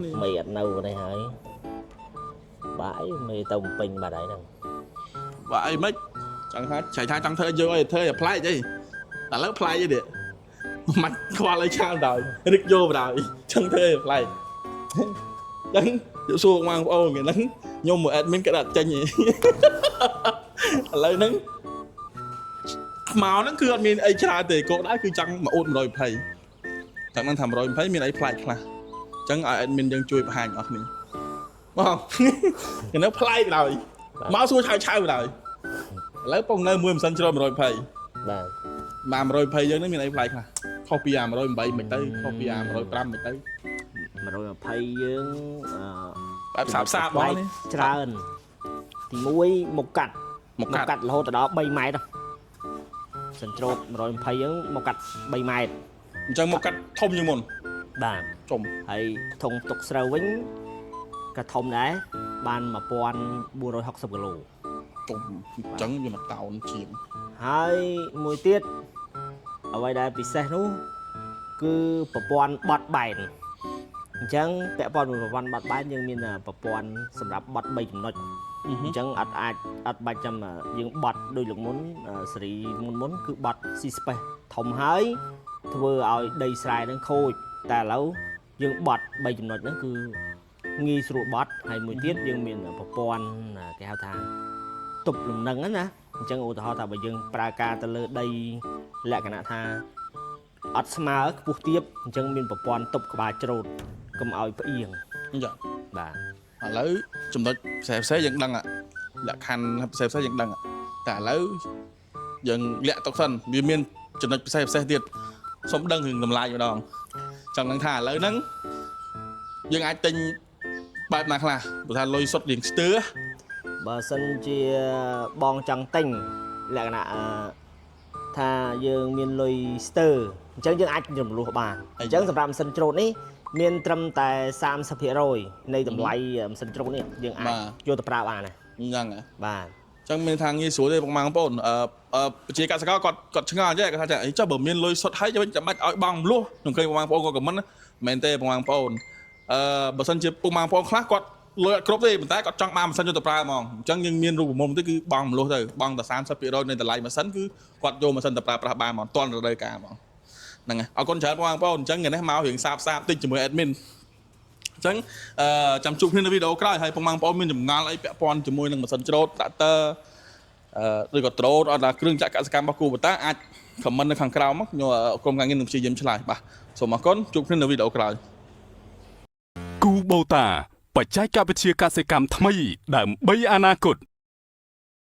mày ăn nâu này hả bãi mày tông pin bà đấy nè vậy mấy chẳng hết chạy thay trong thơ vô thơ apply chứ là lớp apply chứ điện mặt qua lấy trang đời đứt vô vào đời chẳng thơ apply chẳng chịu xua mang ô người nắng nhôm một admin cái đặt tranh gì lấy nắng màu nó cứ admin ai tra thì cô đã cứ chẳng mà ôn rồi thầy chẳng đang thầm rồi thấy mình ấy apply là chẳng ai admin đang chui vào hàng ở mình đúng không cái nó apply rồi máu xua chai chai vào đời lấy bông nơi mua sân cho rồi thầy bà mà rồi thầy dân nó mình ấy apply là copy à mà rồi bảy mình tới copy à mà rồi trăm mình tới mà rồi phay dương sạp sạp đó đi trơn thì muối một cạch là hô từ đó bay máy đâu sân trộn rồi phay dương một cạch bay máy chẳng một cách thông như mồn bà trộm hay thùng tục sầu vĩnh cả thông đấy ban mà pon bùa rồi học sập gà lù trộm chẳng như mà tàu nó chìm hai mùi tiết ở đây đây bị xe nó cứ pon bọt bài chẳng vẽ pon một pon bọt bài nhưng mình là pon sầmรับbọt bay chấm nói chẳng ắt ba trăm mà nhưng bọt đôi lúc muốn xử muốn cứ bọt si spe thông hái thưa ở đây xài nó khôiแต่แล้วយើងបត់3ចំណុចហ្នឹងគឺងាយស្រួលបត់ហើយមួយទៀតយើងមានប្រព័ន្ធគេហៅថាទប់លំនឹងណាអញ្ចឹងឧទាហរណ៍ថាបើយើងប្រើការទៅលើដីលក្ខណៈថាអត់ស្មើខ្ពស់ទាបអញ្ចឹងមានប្រព័ន្ធទប់ក្បាលច្រូតកុំឲ្យផ្អៀងចាបាទ ឥឡូវចំណុចផ្សេងយើងដឹងលក្ខខណ្ឌផ្សេងយើងដឹងតែឥឡូវយើងលាក់ទុកសិនវាមានចំណុចផ្សេងទៀតសូមដឹងរឿងតម្លៃម្ដងចង់ដឹងថាឥឡូវហ្នឹងយើងអាចទិញបែបណាខ្លះព្រោះថាលុយសុទ្ធរៀងស្ទើបើសិនជាបងចង់ទិញលក្ខណៈថាយើងមានលុយស្ទើអញ្ចឹងយើងអាចរំលោះបានអញ្ចឹងសម្រាប់ម៉ាស៊ីនច្រូតនេះមានត្រឹមតែ 30% នៃតម្លៃម៉ាស៊ីនច្រូតនេះយើងអាចយកទៅប្រើបានណាអញ្ចឹងបាទចឹងមានថាងាយស្រួលទេបងប្អូនប្រជាកសិករគាត់ឆ្ងល់ចេះគាត់ថាចាចុះបើមានលុយសុទ្ធហើយចាំបាច់ឲ្យបងលួសខ្ញុំឃើញបងប្អូនគាត់ខមមិនមែនទេបងប្អូនបើសិនជាបងប្អូនខ្លះគាត់លុយអត់គ្រប់ទេប៉ុន្តែគាត់ចង់បានម៉ាស៊ីនយកទៅប្រើហ្មងអញ្ចឹងយើងមានរូបមន្តទៅគឺបងលួសទៅបងតែ 30% នៃតម្លៃម៉ាស៊ីនគឺគាត់យកម៉ាស៊ីនទៅប្រើប្រាស់បានហ្មងតន់រដូវកាលហ្មងហ្នឹងហើយអរគុណច្រើនបងប្អូនអញ្ចឹងថ្ងៃនេះមករៀងសាបតិចជាមួយ admin អញ្ចឹងចាំជួបគ្នានៅវីដេអូក្រោយហើយបងប្អូនមានចម្ងល់អីពាក់ព័ន្ធជាមួយនឹងម៉ាស៊ីនច្រូត tractor ឬក៏ដ្រូនអត់ថាគ្រឿងចក្រកសិកម្មរបស់គូបតាអាច comment នៅខាងក្រោមមកខ្ញុំក្រុមការងារនឹងព្យាយាមឆ្លើយបាទសូមអរគុណជួបគ្នានៅវីដេអូក្រោយគូបូតាបច្ចេកវិទ្យាកសិកម្មថ្មីដើម្បីអនាគត